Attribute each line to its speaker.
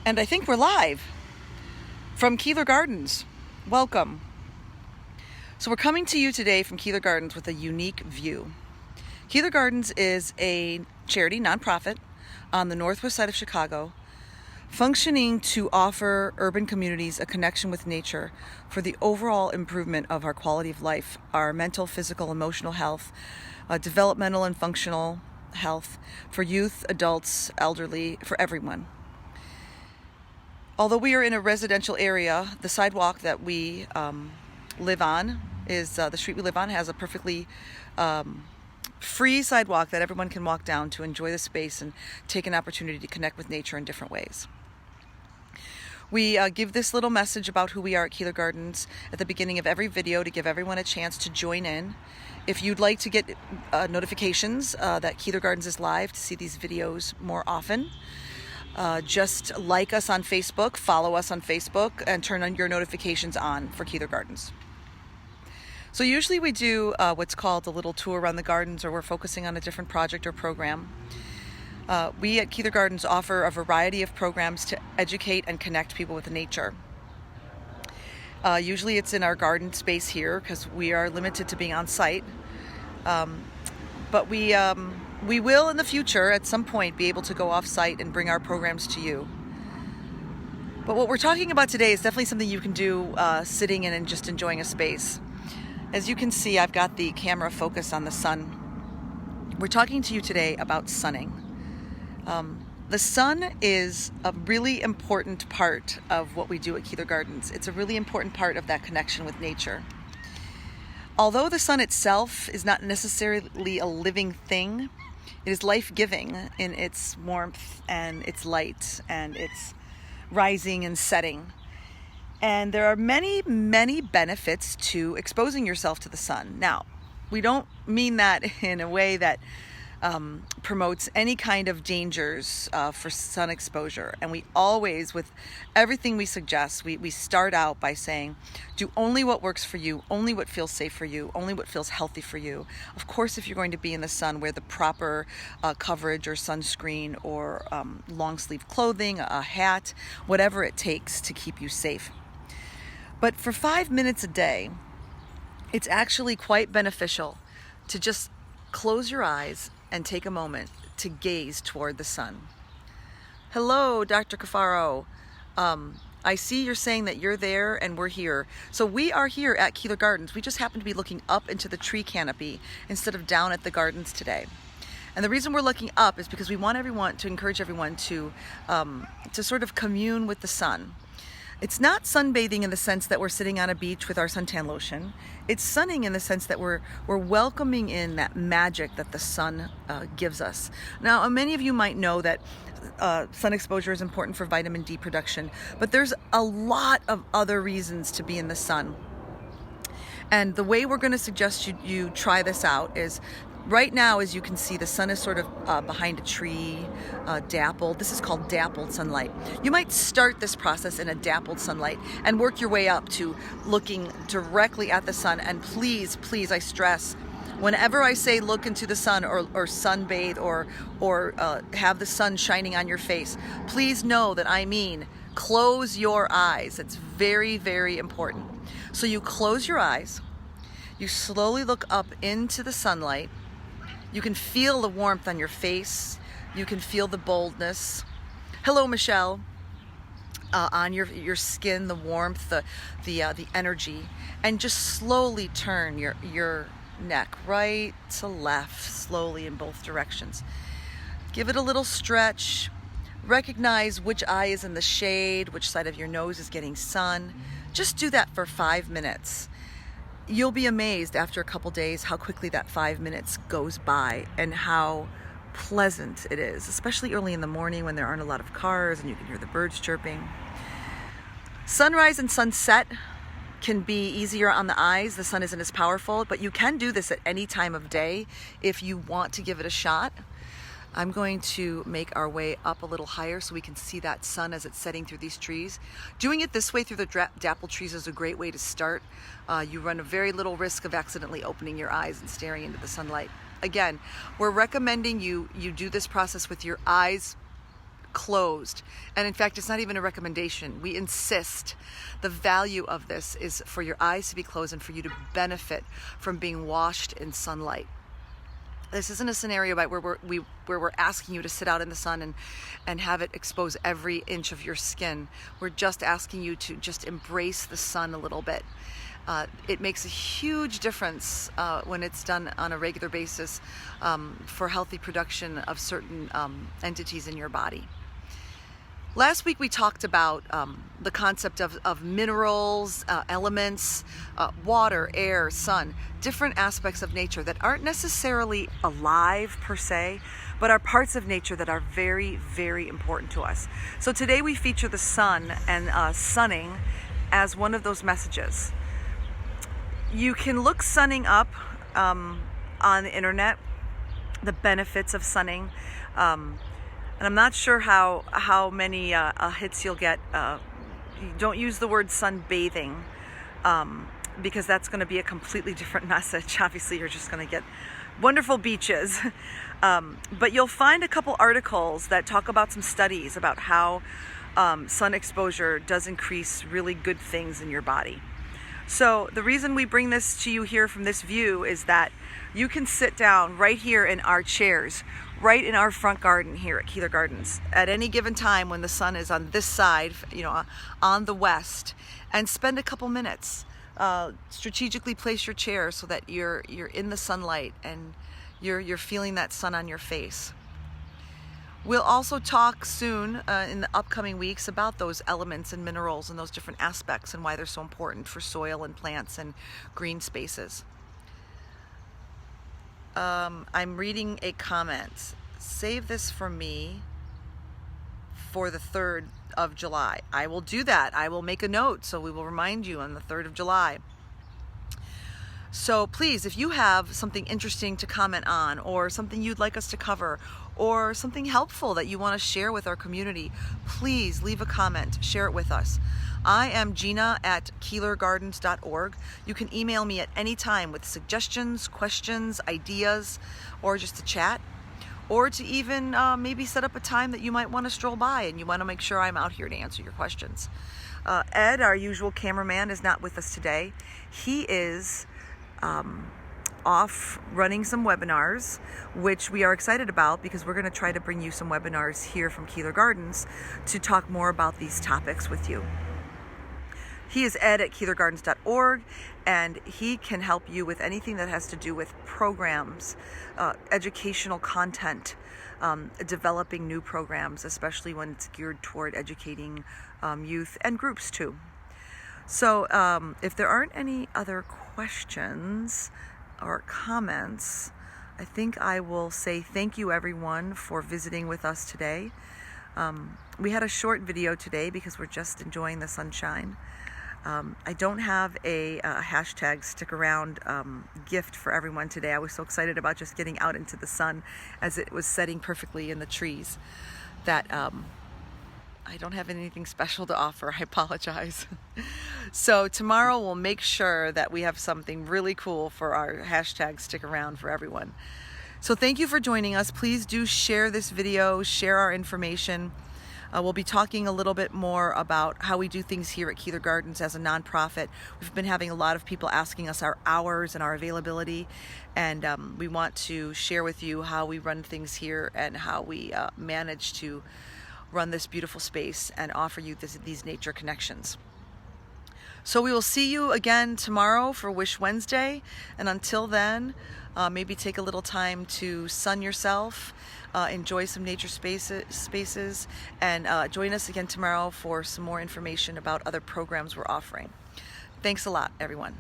Speaker 1: And I think we're live from Keeler Gardens. Welcome. So we're coming to you today from Keeler Gardens with a unique view. Keeler Gardens is a charity, nonprofit, on the northwest side of Chicago, functioning to offer urban communities a connection with nature for the overall improvement of our quality of life, our mental, physical, emotional health, developmental and functional health, for youth, adults, elderly, for everyone. Although we are in a residential area, the sidewalk that we live on is the street we live on has a perfectly free sidewalk that everyone can walk down to enjoy the space and take an opportunity to connect with nature in different ways. We give this little message about who we are at Keeler Gardens at the beginning of every video to give everyone a chance to join in. If you'd like to get notifications that Keeler Gardens is live, to see these videos more often, just like us on Facebook, follow us on Facebook, and turn on your notifications on for Keeler Gardens. So usually we do what's called a little tour around the gardens, or we're focusing on a different project or program. We at Keeler Gardens offer a variety of programs to educate and connect people with nature. Usually it's in our garden space here because we are limited to being on site. But we will in the future at some point be able to go off site and bring our programs to you. But what we're talking about today is definitely something you can do sitting in and just enjoying a space. As you can see, I've got the camera focused on the sun. We're talking to you today about sunning. The sun is a really important part of what we do at Keeler Gardens. It's a really important part of that connection with nature. Although the sun itself is not necessarily a living thing, it is life-giving in its warmth and its light and its rising and setting. And there are many, many benefits to exposing yourself to the sun. Now, we don't mean that in a way that promotes any kind of dangers for sun exposure. And we always, with everything we suggest, we start out by saying, do only what works for you, only what feels safe for you, only what feels healthy for you. Of course, if you're going to be in the sun, wear the proper coverage or sunscreen or long sleeve clothing, a hat, whatever it takes to keep you safe. But for 5 minutes a day, it's actually quite beneficial to just close your eyes and take a moment to gaze toward the sun. Hello, Dr. Cafaro. I see you're saying that you're there and we're here. So we are here at Keeler Gardens. We just happen to be looking up into the tree canopy instead of down at the gardens today. And the reason we're looking up is because we want everyone to encourage everyone to sort of commune with the sun. It's not sunbathing in the sense that we're sitting on a beach with our suntan lotion. It's sunning in the sense that we're welcoming in that magic that the sun gives us. Now, many of you might know that sun exposure is important for vitamin D production, but there's a lot of other reasons to be in the sun. And the way we're going to suggest you try this out is, right now, as you can see, the sun is sort of behind a tree, dappled. This is called dappled sunlight. You might start this process in a dappled sunlight and work your way up to looking directly at the sun. And please, please, I stress, whenever I say look into the sun or sunbathe or have the sun shining on your face, please know that I mean close your eyes. It's very, very important. So you close your eyes, you slowly look up into the sunlight. You can feel the warmth on your face. You can feel the boldness. Hello, Michelle. On your skin, the warmth, the energy, and just slowly turn your neck right to left, slowly in both directions. Give it a little stretch. Recognize which eye is in the shade, which side of your nose is getting sun. Just do that for 5 minutes. You'll be amazed after a couple days how quickly that 5 minutes goes by and how pleasant it is, especially early in the morning when there aren't a lot of cars and you can hear the birds chirping. Sunrise and sunset can be easier on the eyes. The sun isn't as powerful, but you can do this at any time of day if you want to give it a shot. I'm going to make our way up a little higher so we can see that sun as it's setting through these trees. Doing it this way through the dappled trees is a great way to start. You run a very little risk of accidentally opening your eyes and staring into the sunlight. Again, we're recommending you do this process with your eyes closed. And in fact, it's not even a recommendation. We insist the value of this is for your eyes to be closed and for you to benefit from being washed in sunlight. This isn't a scenario where we're asking you to sit out in the sun and have it expose every inch of your skin. We're just asking you to just embrace the sun a little bit. It makes a huge difference when it's done on a regular basis for healthy production of certain entities in your body. Last week we talked about the concept of minerals, elements, water, air, sun, different aspects of nature that aren't necessarily alive per se, but are parts of nature that are very, very important to us. So today we feature the sun and sunning as one of those messages. You can look sunning up on the internet, the benefits of sunning. And I'm not sure how many hits you'll get. Don't use the word sunbathing because that's going to be a completely different message. Obviously, you're just going to get wonderful beaches. But you'll find a couple articles that talk about some studies about how sun exposure does increase really good things in your body. So the reason we bring this to you here from this view is that you can sit down right here in our chairs, right in our front garden here at Keeler Gardens at any given time when the sun is on this side, on the west, and spend a couple minutes. Strategically place your chair so that you're in the sunlight and you're feeling that sun on your face. We'll also talk soon in the upcoming weeks about those elements and minerals and those different aspects and why they're so important for soil and plants and green spaces. I'm reading a comment. Save this for me for the 3rd of July. I will do that. I will make a note so we will remind you on the 3rd of July. So please, if you have something interesting to comment on or something you'd like us to cover or something helpful that you want to share with our community, please leave a comment, share it with us. I am Gina at keelergardens.org. You can email me at any time with suggestions, questions, ideas, or just to chat, or to even maybe set up a time that you might want to stroll by and you want to make sure I'm out here to answer your questions. Ed, our usual cameraman, is not with us today. He is off running some webinars, which we are excited about because we're going to try to bring you some webinars here from Keeler Gardens to talk more about these topics with you. He is Ed at keelergardens.org, and he can help you with anything that has to do with programs, educational content, developing new programs, especially when it's geared toward educating youth and groups too. So if there aren't any other questions or comments, I think I will say thank you everyone for visiting with us today. We had a short video today because we're just enjoying the sunshine. I don't have a hashtag stick around gift for everyone today. I was so excited about just getting out into the sun as it was setting perfectly in the trees that I don't have anything special to offer. I apologize. So tomorrow we'll make sure that we have something really cool for our hashtag stick around for everyone. So thank you for joining us. Please do share this video, share our information. We'll be talking a little bit more about how we do things here at Keeler Gardens as a nonprofit. We've been having a lot of people asking us our hours and our availability, and we want to share with you how we run things here and how we manage to run this beautiful space and offer you these nature connections. So we will see you again tomorrow for Wish Wednesday, and until then, maybe take a little time to sun yourself, enjoy some nature spaces, and join us again tomorrow for some more information about other programs we're offering. Thanks a lot, everyone.